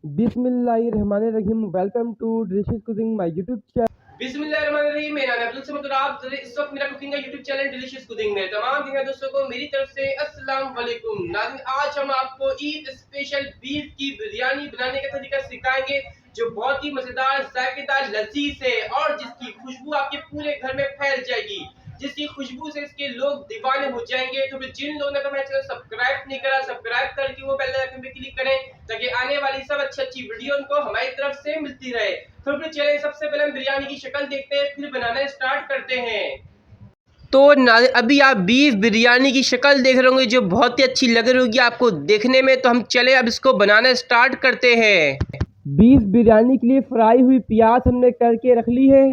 बिस्मिल्लाहिर्रहमानिर्रहीम। Welcome to delicious cooking my YouTube channel. बिस्मिल्लाहिर्रहमानिर्रहीम। मेरा नाम अब्दुल समद और आप इस वक्त मेरा कुकिंग का यूट्यूब चैनल डिलीशियस कुकिंग में तमाम दिन दोस्तों को मेरी तरफ से अस्सलाम वालेकुम। नाज़रीन, आज हम आपको ईद स्पेशल बीफ की बिरयानी बनाने का तरीका सिखाएंगे जो बहुत ही मजेदार, जायकेदार, लजीज है और जिसकी खुशबू आपके पूरे घर में फैल जाएगी, जिसकी खुशबू से इसके लोग दीवाने हो जाएंगे। तो फिर जिन लोगों ने तो मेरा चैनल सब्सक्राइब नहीं करा, सब्सक्राइब करके वो बेल आइकन पे क्लिक करें ताकि आने वाली सब अच्छी वीडियो उनको हमारी तरफ से मिलती रहे। तो फिर चलिए सबसे पहले हम बिरयानी की शक्ल देखते हैं, फिर बनाना स्टार्ट करते हैं। तो अभी आप बीफ बिरयानी की शक्ल देख रहे होंगे जो बहुत ही अच्छी लग रही होगी आपको देखने में। तो हम चले अब इसको बनाना स्टार्ट करते हैं। बीफ बिरयानी के लिए फ्राई हुई प्याज हमने करके रख ली है।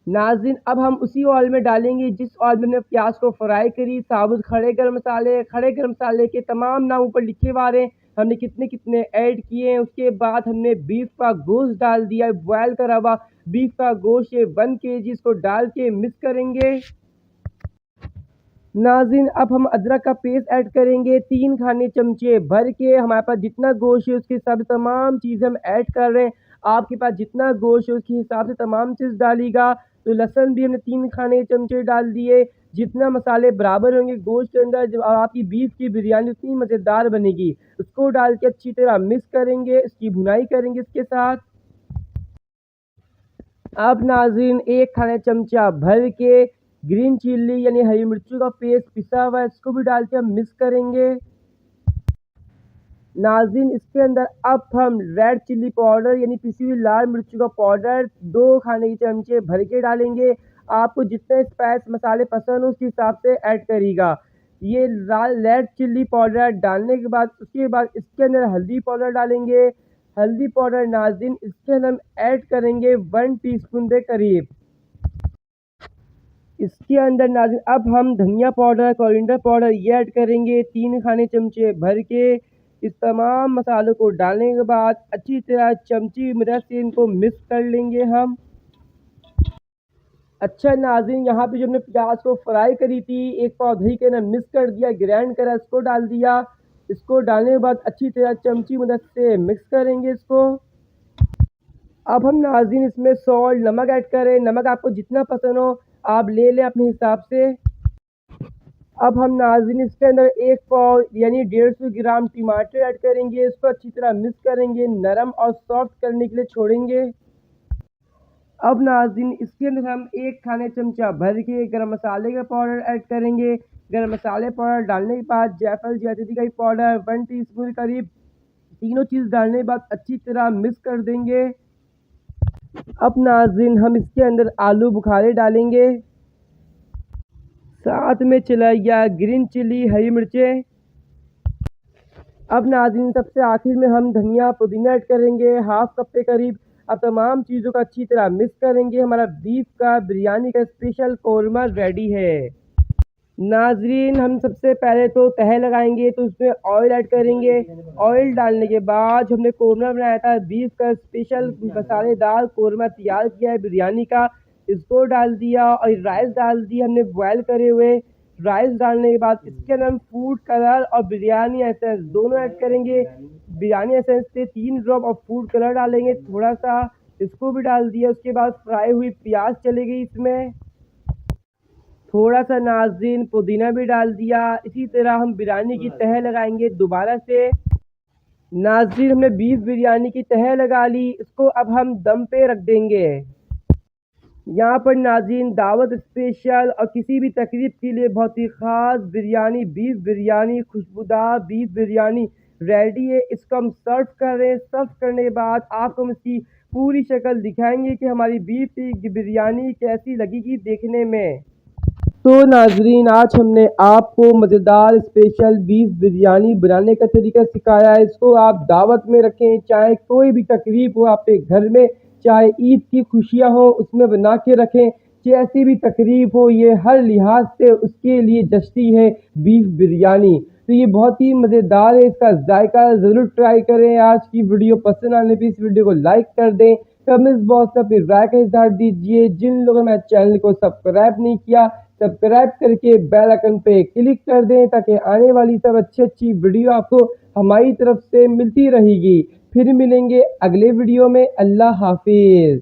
नाज़रीन, अब हम उसी ऑयल में डालेंगे जिस ऑयल में हमने प्याज को फ्राई करी। साबुत खड़े गरम मसाले के तमाम नाम ऊपर लिखे हुए हैं, हमने कितने कितने ऐड किए हैं। उसके बाद हमने बीफ का गोश्त डाल दिया, बॉयल करा हुआ बीफ का गोश्त 1 kg, इसको डाल के मिक्स करेंगे। नाज़रीन, अब हम अदरक का पेस्ट ऐड करेंगे 3 खाने चमचे भर के। हमारे पास जितना गोश्त है उसके हिसाब से तमाम चीज़ें हम ऐड कर रहे हैं। आपके पास जितना गोश्त है उसके हिसाब से तमाम चीज़ डालिएगा। तो लहसुन भी हमने 3 खाने चमचे डाल दिए। जितना मसाले बराबर होंगे गोश्त के अंदर, जब आपकी बीफ की बिरयानी उतनी मज़ेदार बनेगी। उसको डाल के अच्छी तरह मिक्स करेंगे, इसकी भुनाई करेंगे इसके साथ। अब नाज़रीन, 1 खाने चमचा भर के ग्रीन चिल्ली यानी हरी मिर्चों का पेस्ट पिसा हुआ है, इसको भी डाल के हम मिक्स करेंगे। नाज़रीन, इसके अंदर अब हम रेड चिल्ली पाउडर यानी पिसी हुई लाल मिर्चों का पाउडर 2 खाने के चमचे भर के डालेंगे। आपको जितने स्पाइस मसाले पसंद हो उस हिसाब से ऐड करिएगा। ये रेड चिल्ली पाउडर डालने के बाद उसके बाद इसके अंदर हल्दी पाउडर डालेंगे। हल्दी पाउडर नाज़रीन इसके अंदर हम ऐड करेंगे 1 टीस्पून के करीब। इसके अंदर नाज़रीन अब हम धनिया पाउडर, कोरिएंडर पाउडर ये ऐड करेंगे 3 खाने चमचे भर के। इस तमाम मसालों को डालने के बाद अच्छी तरह चमची की मदद से इनको मिक्स कर लेंगे हम। अच्छा नाज़रीन, यहाँ पे जो हमने प्याज को फ्राई करी थी, एक पाव दही के अंदर मिक्स कर दिया, ग्राइंड करा, इसको डाल दिया। इसको डालने के बाद अच्छी तरह चमची की मदद से मिक्स करेंगे इसको। अब हम नाज़रीन इसमें सॉल्ट, नमक ऐड करें। नमक आपको जितना पसंद हो आप ले लें अपने हिसाब से। अब हम नाज़रीन इसके अंदर 1 पाव यानी 150 ग्राम टमाटर ऐड करेंगे। इसको अच्छी तरह मिक्स करेंगे, नरम और सॉफ्ट करने के लिए छोड़ेंगे। अब नाज़रीन इसके अंदर हम 1 खाने चमचा भर के गरम मसाले का पाउडर ऐड करेंगे। गरम मसाले पाउडर डालने के बाद जायफल जावित्री का पाउडर 1 टीस्पून करीब, तीनों चीज़ डालने के बाद अच्छी तरह मिक्स कर देंगे। अब नाज़रीन हम इसके अंदर आलू बुखारे डालेंगे, साथ में चलाइया ग्रीन चिल्ली, हरी मिर्चें। अब नाज़रीन सबसे आखिर में हम धनिया पुदीना ऐड करेंगे 1/2 कप के करीब। अब तमाम चीज़ों का अच्छी तरह मिक्स करेंगे। हमारा बीफ का बिरयानी का स्पेशल कौरमा रेडी है। नाज़रीन, हम सबसे पहले तो तह लगाएंगे, तो उसमें ऑयल ऐड करेंगे। ऑयल डालने के बाद जो हमने कौरमा बनाया था बीफ का स्पेशल मसालेदार कौरमा तैयार किया है बिरयानी का, इसको डाल दिया और राइस डाल दिया हमने बॉयल करे हुए। राइस डालने के बाद इसके अंदर हम फूड कलर और बिरयानी एसेंस दोनों ऐड करेंगे। बिरयानी एसेंस से 3 ड्रॉप और फूड कलर डालेंगे थोड़ा सा, इसको भी डाल दिया। उसके बाद फ्राई हुई प्याज चलेगी इसमें, थोड़ा सा नाज़रीन पुदीना भी डाल दिया। इसी तरह हम बिरयानी की तह लगाएंगे दोबारा से। नाज़रीन, हमने बीफ बिरयानी की तह लगा ली, इसको अब हम दम पे रख देंगे। यहाँ पर नाज़रीन दावत स्पेशल और किसी भी तकरीब के लिए बहुत ही ख़ास बिरयानी, बीफ बिरयानी, खुशबूदार बीफ बिरयानी रेडी है। इसको हम सर्व कर रहे हैं। सर्व करने के बाद आपको हम इसकी पूरी शक्ल दिखाएंगे कि हमारी बीफ की बिरयानी कैसी लगेगी देखने में। तो नाज़रीन, आज हमने आपको मज़ेदार स्पेशल बीफ बिरयानी बनाने का तरीका सिखाया है। इसको आप दावत में रखें, चाहे कोई भी तकरीब हो आपके घर में, चाहे ईद की खुशियाँ हो उसमें बना के रखें, जैसी भी तकरीब हो, ये हर लिहाज से उसके लिए जश्ती है बीफ बिरयानी। तो ये बहुत ही मज़ेदार है, इसका जायका ज़रूर ट्राई करें। आज की वीडियो पसंद आने पर इस वीडियो को लाइक कर दें, कमेंट्स बॉक्स में अपनी राय का इजहार दीजिए। जिन लोगों ने मेरे चैनल को सब्सक्राइब नहीं किया, सब्सक्राइब करके बेल आइकन पे क्लिक कर दें ताकि आने वाली सब अच्छी वीडियो आपको हमारी तरफ से मिलती रहेगी। फिर मिलेंगे अगले वीडियो में। अल्लाह हाफिज।